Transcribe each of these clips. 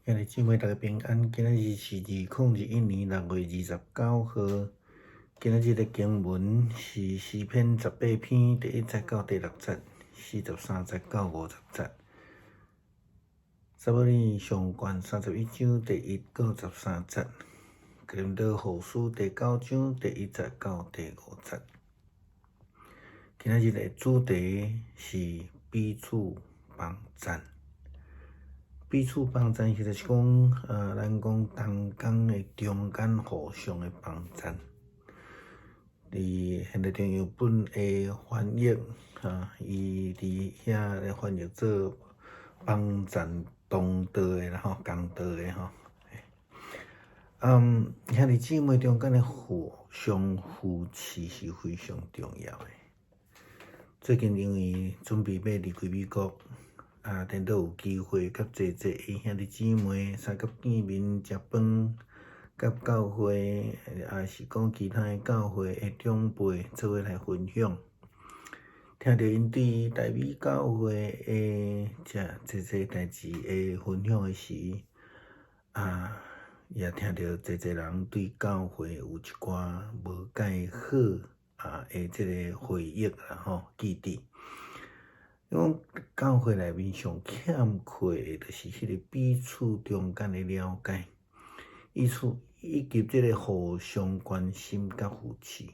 兄弟姊妹，大家平安。今仔日是2021年6月29号。今仔日的经文是诗篇18篇第1节到第6节，43节到50节。撒母耳上卷31章第1到13节，哥林多后书第9章第1节到第5节。今仔日的主题是彼此帮赞。彼此帮赞，其实是讲，咱讲同工的中间互相的帮赞。伫现代中译本的翻译，伊伫遐咧翻译做帮赞同道的啦，共道的吼。兄弟姊妹中间的互相扶持是非常重要的。最近因为准备要离开美国。等到有机会，甲济兄弟姊妹三甲见面食饭，甲教会，也是讲其他的教会的长辈做伙来分享，听到因对台美教会的济代志的分享的时，也听到济人对教会有一寡无介好的这个回忆啦记忆。因为教会内面上欠缺的，就是迄个彼此中间的了解，以及这个互相关心甲扶持，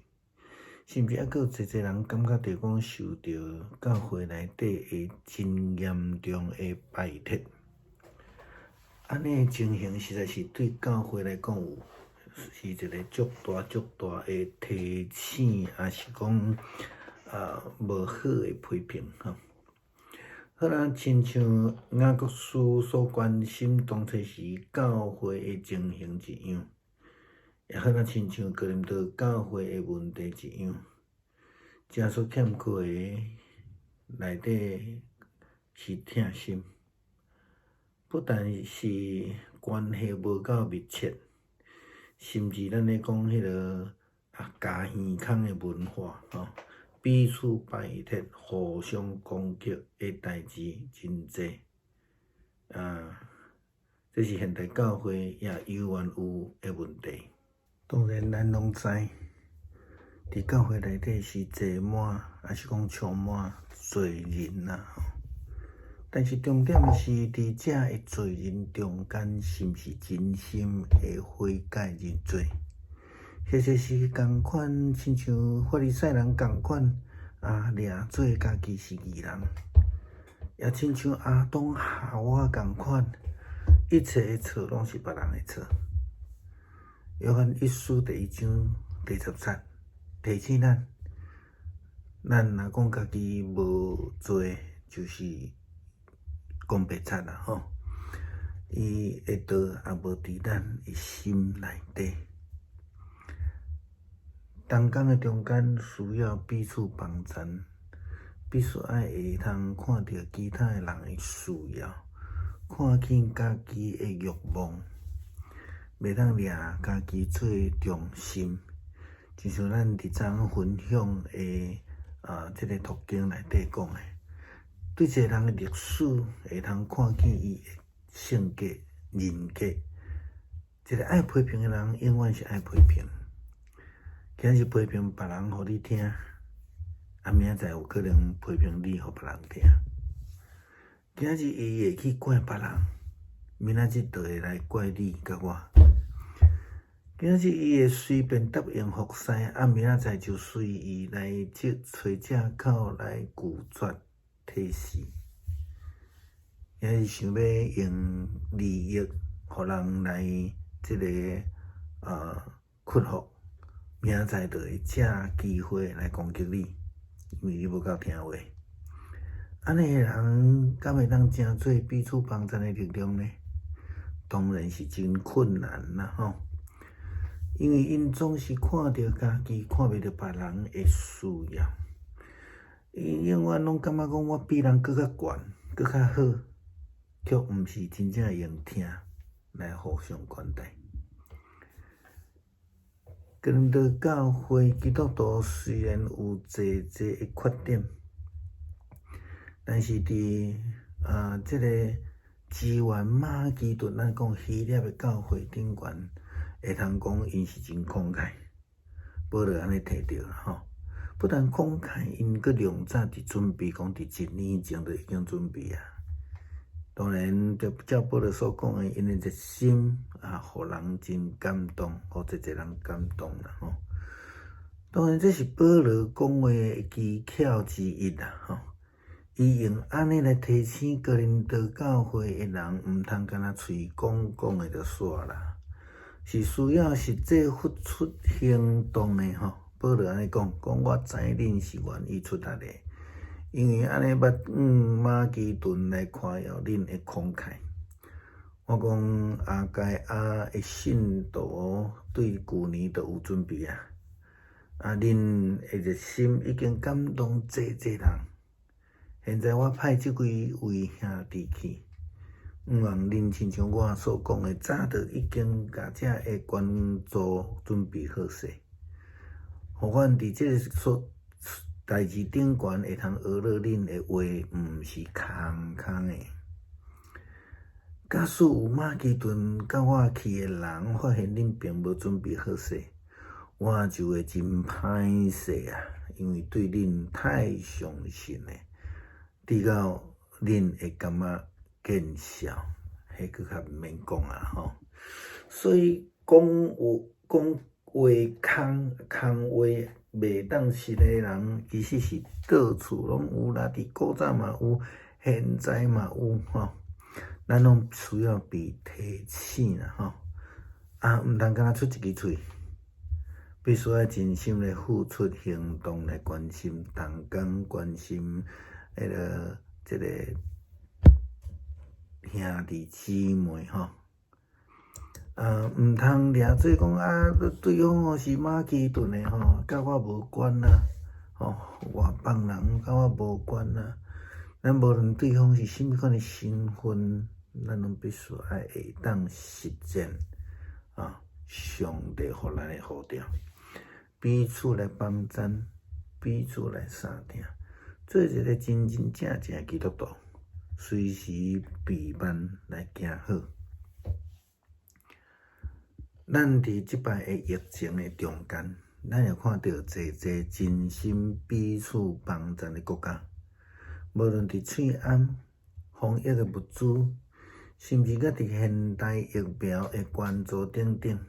甚至还佫有济人感觉着讲受到教会内底的真严重的排斥，安尼的情形实在是对教会来讲是一个足大的提醒，也是讲无好的批评吼。好啦，亲像雅各书所关心当初是教会的情形一样，也好啦，亲像哥林多教会的问题一样，正所欠缺的内底是疼心，不但是关系无够密切，甚至咱咧讲迄个加耳孔的文化彼此排斥、互相攻击的代志真济，这是现代教会也永远有的问题。当然，咱拢知，伫教会内底是坐满，还是讲充满罪人啦。但是重点是伫遮的罪人中间，是毋是真心的悔改认罪？或者是共款，亲像法利赛人共款，掠做家己是义人，也亲像亚当夏娃共款，一切的错拢是别人的错。约翰一书第1章第10节提醒咱若讲家己无做，就是讲白贼啦伊的道也无伫咱的心内底。同工的中间需要彼此帮衬，必须爱会通看到其他的人的需要，看见家己的欲望，袂当掠家己做中心。就像咱伫昨分享的这个途径内底讲的，对一个人的历史会通看见伊的性格、人格。一个爱批评的人，永远是爱批评。今日批评别人，互你听，明仔载有可能批评你，互别人听。今日伊会去怪别人，明仔日就会来怪你甲我。今日伊会随便答应服侍，明仔载就随伊来找借口来拒绝体示。也是想要用利益，互人来这个屈服。明仔载就会借机会来攻击你，因为你无够听话。安尼的人，敢会当成做彼此帮衬的力量呢？当然是真困难啦因为因总是看到家己，看袂到别人的需要。因永远拢感觉讲我比人搁较悬，搁较好，却毋是真正用听来互相款待。哥林多教会基督徒虽然有济的缺点，但是伫这个支援马其顿，咱讲希腊的教会顶悬，会通讲因是真慷慨，保罗安尼提到啦吼。不但慷慨，因阁量早伫准备，讲伫1年前就已经准备啊。当然，就照保罗所讲的，因的热心啊，互人真感动，互一人感动啦吼。当然，这是保罗讲话的技巧之一啦吼。伊用安尼来提醒哥林多教会的人，毋通干那嘴讲的就煞啦，是需要实际付出行动的吼。保罗安尼讲，我知恁是愿意出力的，因为安尼马其顿来夸耀恁的慷慨。我讲阿该的信徒对旧年都有准备啊，恁的热心已经感动济人。现在我派即几位兄弟去，望恁亲像我所讲的，早就已经甲遮的关注准备好势，互阮伫即个代志顶悬会通学了恁的话，毋是空的。假使有马其顿甲我去的人发现恁并无准备好势，我就会真歹势啊，因为对恁太相信了。直到恁会感觉见效，迄个较毋免讲啊吼。所以讲话空话袂当实的人，其实是到处拢有啦，伫古早嘛有，现在嘛有吼。咱拢需要被提醒啦吼。毋通干那出一支喙，必须要真心的付出行动来关心同工，关心。即个兄弟姊妹吼，毋通掠做讲对方是马其顿的吼，甲我无关啦，吼，外邦人甲我无关啦。咱无论对方是甚物款的身份，咱拢必须爱会当实践上帝互咱的呼召，彼此来帮衬，彼此来相听。做一个真正的基督徒，随时备班来行好。咱伫即摆的疫情的中间，咱也看到济真心彼此帮衬的国家，无论伫喙安、防疫的物资，甚至甲伫现代疫苗的关注等等。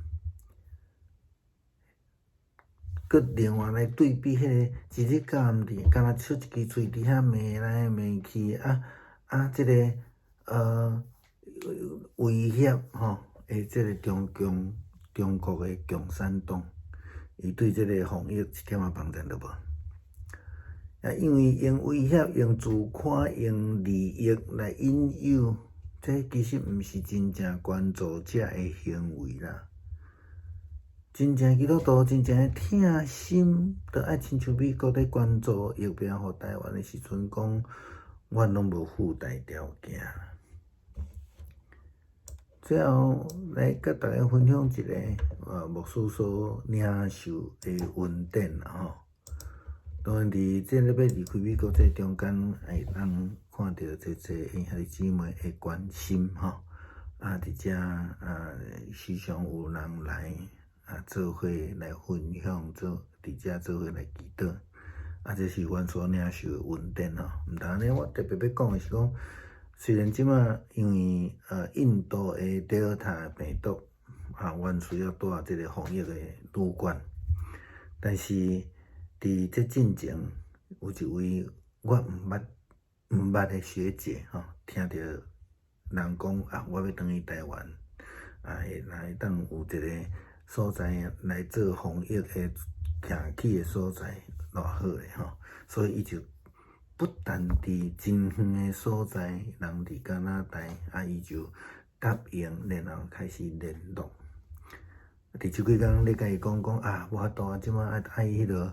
佮另外来对比迄个一日到暗伫，敢若出一支喙伫遐骂来骂去即个威胁吼，即个中国的共产党，伊对即个防疫一点仔帮衬都无。因为用威胁、用自夸、用利益来引诱，这其实毋是真正关注者的行为啦。真正基督徒真正的疼心，就爱亲像美国咧关注疫苗互台湾的时阵讲，阮拢无附带条件。最后来甲大家分享一个牧师所领受的恩典啦吼。当然伫即个要离开美国这中间，会当看到这兄弟姊妹的关心吼。伫遮时常有人来。做伙来分享，伫遮做伙来祈祷，这是阮所领受的恩典吼。毋通安尼，我特别要讲的是讲，虽然即马因为印度的Delta病毒阮需要住即个防疫的旅馆，但是伫这进前有一位我毋捌的学姐吼，听到人讲我要转去台湾，会当有一个。所在来做防疫的行去的所在偌好诶吼，所以伊就不但伫真远的所在，人伫加拿大，伊就答应，然后开始联络。伫即几工咧甲伊讲无法度即马爱住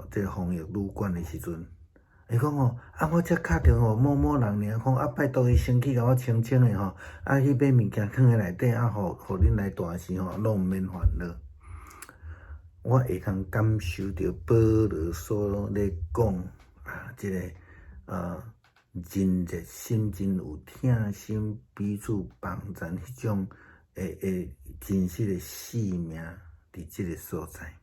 即个防疫旅馆的时阵，伊讲我才敲电话某某人尔，讲拜托伊先去甲我清清诶吼，去买物件放喺内底，互恁来住时吼，拢毋免烦恼。我会通感受到保罗所咧讲即个真热心，真有疼心，彼此帮衬迄种真实的性命伫即个所在，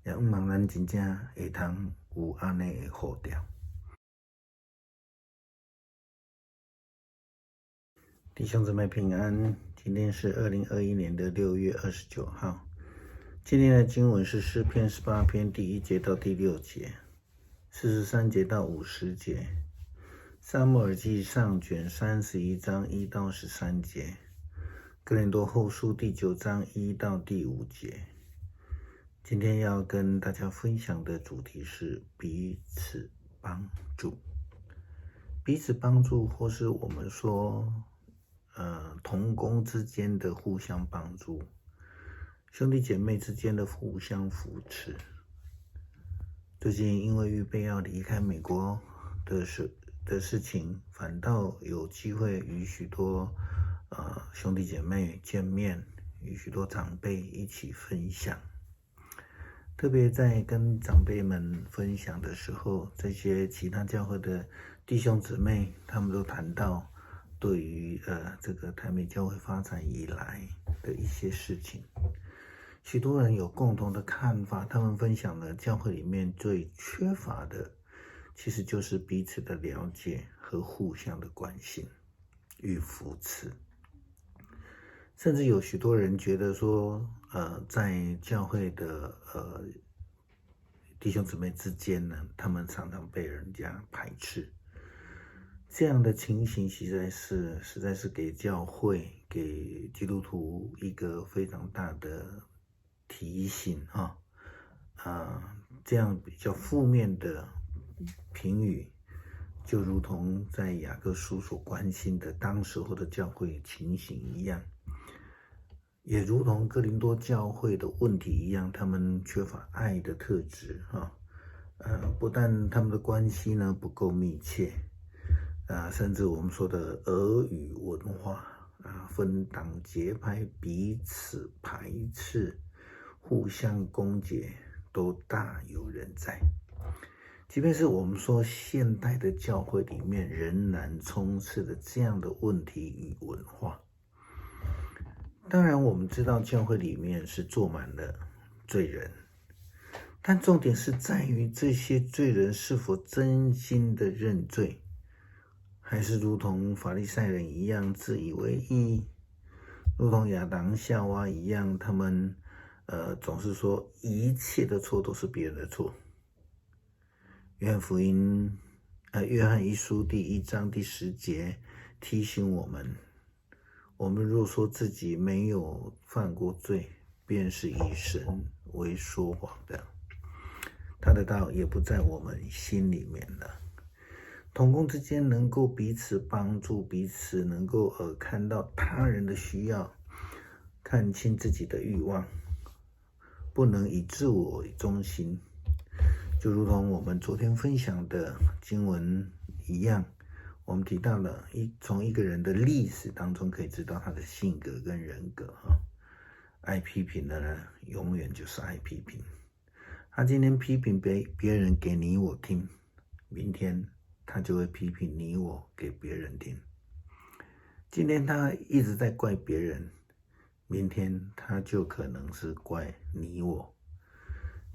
也毋茫咱真正会通有安尼的好调。弟兄姊妹平安，今天是2021年6月29号。今天的经文是诗篇18篇第1节到第6节，43节到50节，撒母耳记上卷31章1到13节，哥林多后书第9章1到第5节。今天要跟大家分享的主题是彼此帮助。彼此帮助，或是我们说同工之间的互相帮助，兄弟姐妹之间的互相扶持。最近因为预备要离开美国的事情，反倒有机会与许多兄弟姐妹见面，与许多长辈一起分享。特别在跟长辈们分享的时候，这些其他教会的弟兄姊妹，他们都谈到对于这个台美教会发展以来的一些事情，许多人有共同的看法。他们分享了教会里面最缺乏的，其实就是彼此的了解和互相的关心与扶持。甚至有许多人觉得说，在教会的弟兄姊妹之间呢，他们常常被人家排斥。这样的情形实在是给教会、给基督徒一个非常大的提醒这样比较负面的评语，就如同在雅各书所关心的当时候的教会情形一样，也如同哥林多教会的问题一样，他们缺乏爱的特质不但他们的关系呢不够密切甚至我们说的俄语文化分党结派，彼此排斥，互相攻讦，都大有人在。即便是我们说现代的教会里面，仍然充斥着这样的问题与文化。当然我们知道教会里面是坐满了罪人，但重点是在于这些罪人是否真心的认罪，还是如同法利赛人一样自以为义，如同亚当夏娃一样，他们总是说一切的错都是别人的错。约翰一书第1章第10节提醒我们若说自己没有犯过罪，便是以神为说谎的，他的道也不在我们心里面了。同工之间能够彼此帮助，彼此能够看到他人的需要，看清自己的欲望，不能以自我为中心，就如同我们昨天分享的经文一样，我们提到了从一个人的历史当中可以知道他的性格跟人格爱批评的人永远就是爱批评，他今天批评别人给你我听，明天他就会批评你我给别人听。今天他一直在怪别人，明天他就可能是怪你我。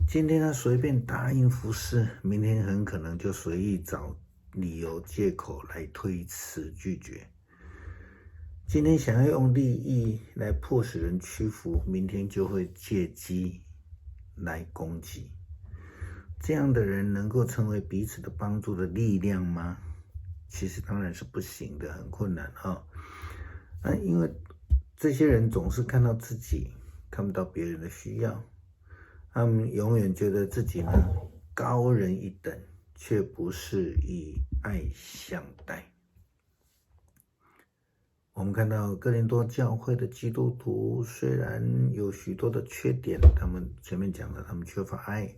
今天他随便答应服侍，明天很可能就随意找理由借口来推辞拒绝。今天想要用利益来迫使人屈服，明天就会借机来攻击。这样的人能够成为彼此的帮助的力量吗？其实当然是不行的，很困难因为这些人总是看到自己，看不到别人的需要，他们永远觉得自己呢高人一等，却不是以爱相待。我们看到哥林多教会的基督徒虽然有许多的缺点，他们前面讲的他们缺乏爱，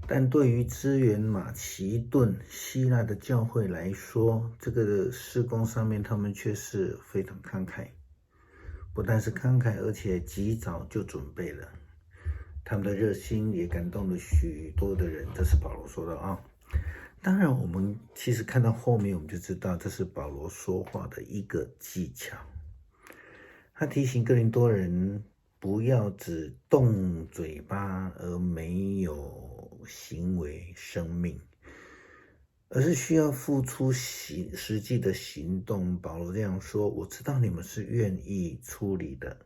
但对于支援马其顿希腊的教会来说，这个事工上面他们却是非常慷慨，不但是慷慨，而且及早就准备了。他们的热心也感动了许多的人，这是保罗说的当然，我们其实看到后面，我们就知道这是保罗说话的一个技巧。他提醒哥林多人不要只动嘴巴而没有行为生命，而是需要付出实际的行动。保罗这样说：我知道你们是愿意处理的，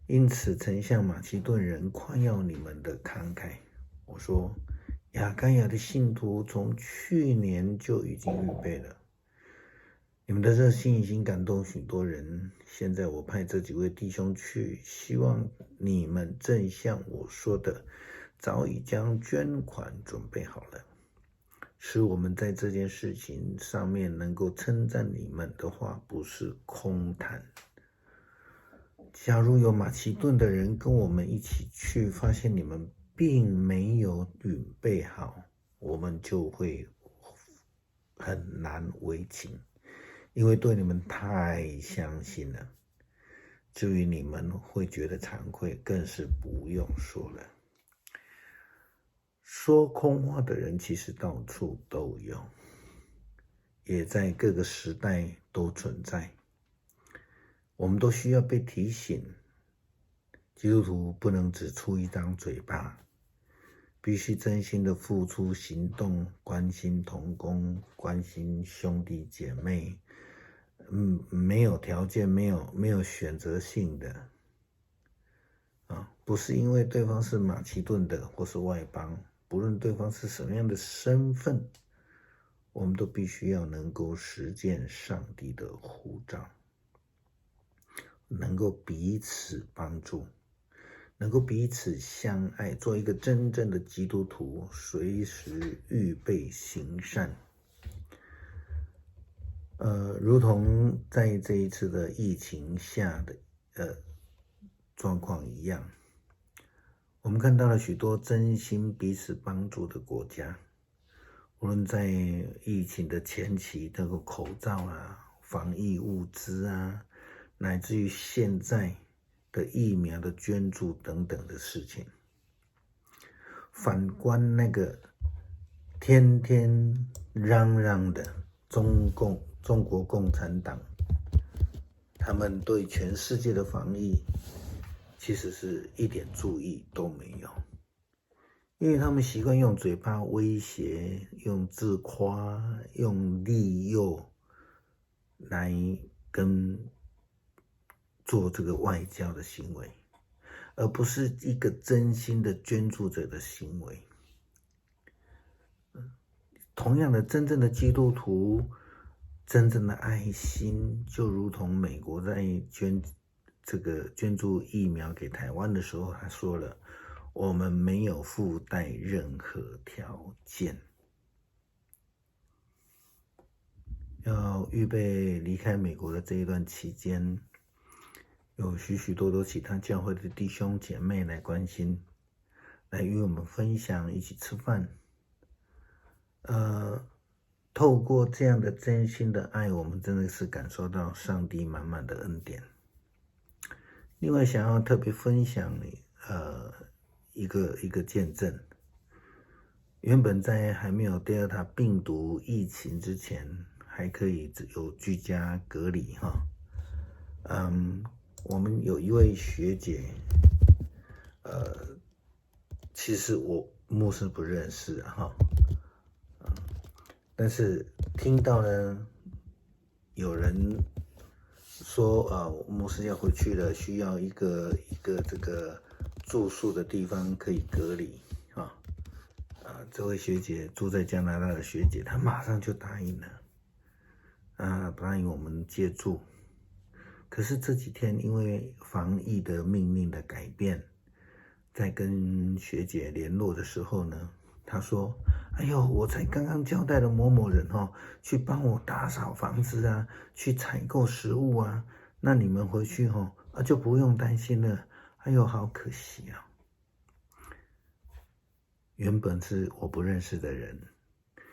因此曾向马其顿人夸耀你们的慷慨。我说亚该亚的信徒从去年就已经预备了，你们的热心已经感动许多人。现在我派这几位弟兄去，希望你们正像我说的，早已将捐款准备好了，使我们在这件事情上面能够称赞你们的话不是空谈。假如有马其顿的人跟我们一起去，发现你们并没有准备好，我们就会很难为情，因为对你们太相信了。至于你们会觉得惭愧，更是不用说了。说空话的人其实到处都有，也在各个时代都存在。我们都需要被提醒，基督徒不能只出一张嘴巴，必须真心的付出行动，关心同工，关心兄弟姐妹，没有条件，没有选择性的不是因为对方是马其顿的或是外邦，不论对方是什么样的身份，我们都必须要能够实践上帝的呼召，能够彼此帮助，能够彼此相爱，做一个真正的基督徒，随时预备行善。如同在这一次的疫情下的状况一样，我们看到了许多真心彼此帮助的国家，无论在疫情的前期，这个口罩啊、防疫物资啊，乃至于现在的疫苗的捐助等等的事情。反观那个天天嚷嚷的中国共产党，他们对全世界的防疫其实是一点注意都没有，因为他们习惯用嘴巴威胁，用自夸，用利诱来做这个外交的行为，而不是一个真心的捐助者的行为。同样的，真正的基督徒，真正的爱心，就如同美国在捐助疫苗给台湾的时候，他说了，我们没有附带任何条件。要预备离开美国的这一段期间，有许多其他教会的弟兄姐妹来关心，来与我们分享，一起吃饭。透过这样的真心的爱，我们真的是感受到上帝满满的恩典。另外，想要特别分享一个见证。原本在还没有第二塔病毒疫情之前，还可以有居家隔离我们有一位学姐，其实我牧师不认识但是听到呢，有人说牧师要回去了，需要一个这个住宿的地方可以隔离这位学姐住在加拿大的学姐，她马上就答应了答应我们借住。可是这几天因为防疫的命令的改变，在跟学姐联络的时候呢，她说哎呦，我才刚刚交代了某某人去帮我打扫房子啊，去采购食物啊，那你们回去就不用担心了。哎呦，好可惜啊！原本是我不认识的人，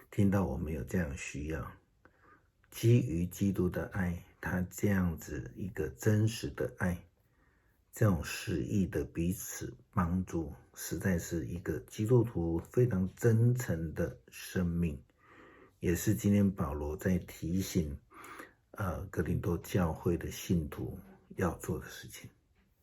听到我们有这样需要，基于基督的爱，他这样子一个真实的爱，这种实意的彼此帮助，实在是一个基督徒非常真诚的生命，也是今天保罗在提醒哥林多教会的信徒要做的事情。